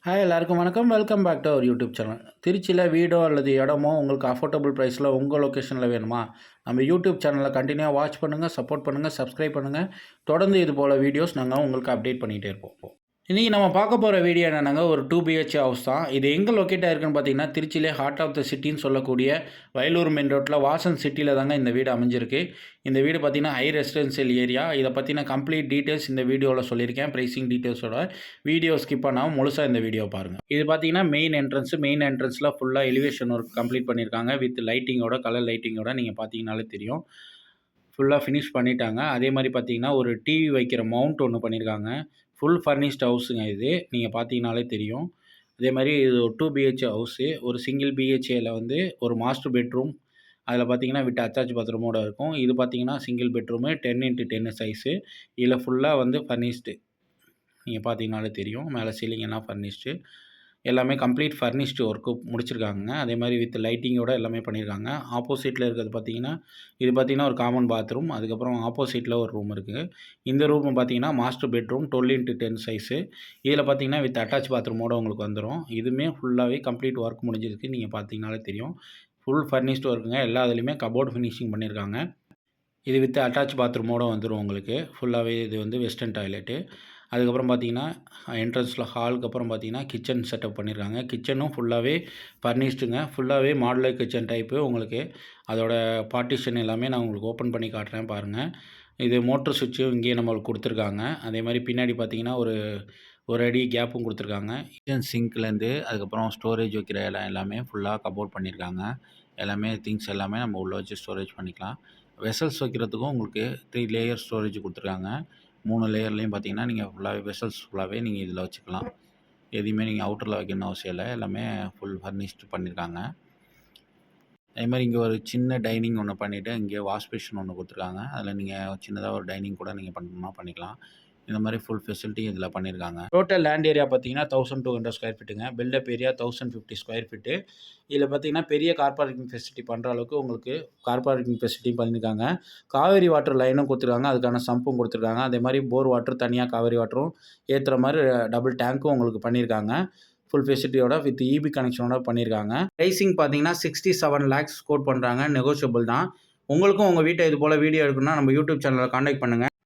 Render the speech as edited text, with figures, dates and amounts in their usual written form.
Hi எல்லாருக்கும் வணக்கம். Welcome back to our YouTube channel. திருச்சியில் வீடோ அல்லது இடமோ உங்களுக்கு அஃபோர்டபுள் ப்ரைஸில் உங்கள் லொக்கேஷனில் வேணுமா? நம்ம யூடியூப் சேனலை கண்டினியூவாக வாட்ச் பண்ணுங்கள், சப்போர்ட் பண்ணுங்கள், சப்ஸ்கிரைப் பண்ணுங்கள். தொடர்ந்து இது போல் வீடியோஸ் நாங்கள் உங்களுக்கு அப்டேட் பண்ணிகிட்டே இருப்போம். இன்றைக்கி நம்ம பார்க்க போகிற வீடியோ என்னென்னாங்க, ஒரு 2 BHK ஹவுஸ் தான். இது எங்கே லொக்கேட் ஆகிருக்குன்னு பார்த்தீங்கன்னா, திருச்சியிலே ஹார்ட் ஆஃப் த சிட்டின்னு சொல்லக்கூடிய வயலூர் மெயின் ரோட்டில் வாசன் சிட்டியில் தாங்க இந்த வீடு அமைஞ்சிருக்கு. இந்த வீடு பார்த்தீங்கன்னா ஹை ரெசிடென்சியல் ஏரியா. இதை பற்றின கம்ப்ளீட் டீட்டெயில்ஸ் இந்த வீடியோவில் சொல்லியிருக்கேன். ப்ரைஸிங் டீட்டெயில்ஸோட வீடியோ ஸ்கிப் பண்ணாமல் முழுசாக இந்த வீடியோ பாருங்கள். இது பார்த்தீங்கன்னா மெயின் என்ட்ரன்ஸில் ஃபுல்லாக எலிவேஷன் ஒர்க் கம்ப்ளீட் பண்ணியிருக்காங்க. வித் லைட்டிங்கோட, கலர் லைட்டிங்கோட நீங்கள் பார்த்தீங்கனாலே தெரியும். ஃபுல்லாக ஃபினிஷ் பண்ணிட்டாங்க. அதே மாதிரி பார்த்தீங்கன்னா ஒரு டிவி வைக்கிற மவுண்ட் ஒன்று பண்ணியிருக்காங்க. ஃபுல் ஃபர்னிஷ்ட் ஹவுஸுங்க இது. நீங்கள் பார்த்தீங்கனாலே தெரியும். அதே மாதிரி இது ஒரு 2 BHK ஹவுஸு. ஒரு சிங்கிள் BHKல வந்து ஒரு மாஸ்டர் பெட்ரூம், அதில் பார்த்தீங்கன்னா வித் அட்டாச் பாத்ரூமோட இருக்கும். இது பார்த்தீங்கன்னா சிங்கிள் பெட்ரூமு 10x10 சைஸு. இதில் ஃபுல்லாக வந்து ஃபர்னிஷ்டு. நீங்கள் பார்த்தீங்கனாலே தெரியும். மேலே சீலிங் எல்லாம் ஃபர்னிஷ்டு. எல்லாமே கம்ப்ளீட் ஃபர்னிஷ்டு ஒர்க்கு முடிச்சிருக்காங்க. அதே மாதிரி வித் லைட்டிங்கோட எல்லாமே பண்ணியிருக்காங்க. ஆப்போசிட்டில் இருக்கிறது பார்த்தீங்கன்னா, இது பார்த்தீங்கன்னா ஒரு காமன் பாத்ரூம். அதுக்கப்புறம் ஆப்போசிட்டில் ஒரு ரூம் இருக்குது. இந்த ரூம் பார்த்தீங்கன்னா மாஸ்டர் பெட்ரூம் 12x10 சைஸு. இதில் பார்த்தீங்கன்னா வித் அட்டாச் பாத்ரூமோட உங்களுக்கு வந்துடும். இதுவுமே ஃபுல்லாகவே கம்ப்ளீட் ஒர்க் முடிஞ்சிருக்கு. நீங்கள் பார்த்தீங்கனாலே தெரியும். ஃபுல் ஃபர்னிஷ்டு ஒர்க்குங்க. எல்லா இதுலேயுமே கபோர்டு ஃபினிஷிங் பண்ணியிருக்காங்க. இது வித் அட்டாச் பாத்ரூமோட வந்துடும் உங்களுக்கு. ஃபுல்லாகவே இது வந்து வெஸ்டர்ன் டாய்லெட்டு. அதுக்கப்புறம் பார்த்தீங்கன்னா என்ட்ரன்ஸில் ஹாலுக்கு அப்புறம் பார்த்தீங்கன்னா கிச்சன் செட்டப் பண்ணியிருக்காங்க. கிச்சனும் ஃபுல்லாகவே ஃபர்னிஷ்டுங்க. ஃபுல்லாகவே மாடுலர் கிச்சன் டைப்பு உங்களுக்கு. அதோட பார்ட்டிஷன் எல்லாமே நான் உங்களுக்கு ஓப்பன் பண்ணி காட்டுறேன் பாருங்கள். இது மோட்ரு சுவிட்சும் இங்கேயே நம்மளுக்கு கொடுத்துருக்காங்க. அதே மாதிரி பின்னாடி பார்த்தீங்கன்னா ஒரு அடி கேப்பும் கொடுத்துருக்காங்க. கிச்சன் சிங்க்லேருந்து அதுக்கப்புறம் ஸ்டோரேஜ் வைக்கிற இடம் எல்லாமே ஃபுல்லாக கபோர்ட் பண்ணியிருக்காங்க. எல்லாமே திங்ஸ் எல்லாமே நம்ம உள்ளே வச்சு ஸ்டோரேஜ் பண்ணிக்கலாம். வெசல்ஸ் வைக்கிறதுக்கும் உங்களுக்கு 3 லேயர் ஸ்டோரேஜ் கொடுத்துருக்காங்க. 3 லேயர்லேயும் பார்த்தீங்கன்னா நீங்கள் ஃபுல்லாகவே வெசல்ஸ் ஃபுல்லாகவே நீங்கள் இதில் வச்சுக்கலாம். எதையுமே நீங்கள் அவுட்டரில் வைக்கணும்னு அவசியம் இல்லை. எல்லாமே ஃபுல் ஃபர்னிஷ்டு பண்ணியிருக்காங்க. அதே மாதிரி இங்கே ஒரு சின்ன டைனிங் ஒன்று பண்ணிவிட்டு இங்கே வாஷ் பேஷன் ஒன்று கொடுத்துருக்காங்க. அதில் நீங்கள் சின்னதாக ஒரு டைனிங் கூட நீங்கள் பண்ணணும்னா பண்ணிக்கலாம். இந்த மாதிரி ஃபுல் ஃபெசிலிட்டி இதில் பண்ணியிருக்காங்க. டோட்டல் லேண்ட் ஏரியா பார்த்தீங்கன்னா 1200 ஸ்கொயர் ஃபீட்டுங்க. Built up area 1050 square feet. இதில் பார்த்தீங்கன்னா பெரிய கார் பார்க்கிங் ஃபெசிலிட்டி பண்ணுற அளவுக்கு உங்களுக்கு கார் பார்க்கிங் ஃபெசிலிட்டியும் பண்ணியிருக்காங்க. காவேரி வாட்டர் லைனும் கொடுத்துருக்காங்க. அதுக்கான சம்பும் கொடுத்துருக்காங்க. அதே மாதிரி போர் வாட்டர் தனியாக காவேரி வாட்டரும் ஏற்றுற மாதிரி டபுள் டேங்க்கும் உங்களுக்கு பண்ணியிருக்காங்க. ஃபுல் ஃபெசிலிட்டியோட வித் இபி கனெக்ஷனோட பண்ணியிருக்காங்க. ப்ரைஸிங் பார்த்தீங்கன்னா 67 lakhs கோட் பண்ணுறாங்க. நெகோஷியபிள் தான். உங்களுக்கும் உங்கள் வீட்டை இது போல் வீடியோ எடுக்கணும்னா நம்ம யூடியூப் சேனலில் காண்டாக்ட் பண்ணுங்கள்.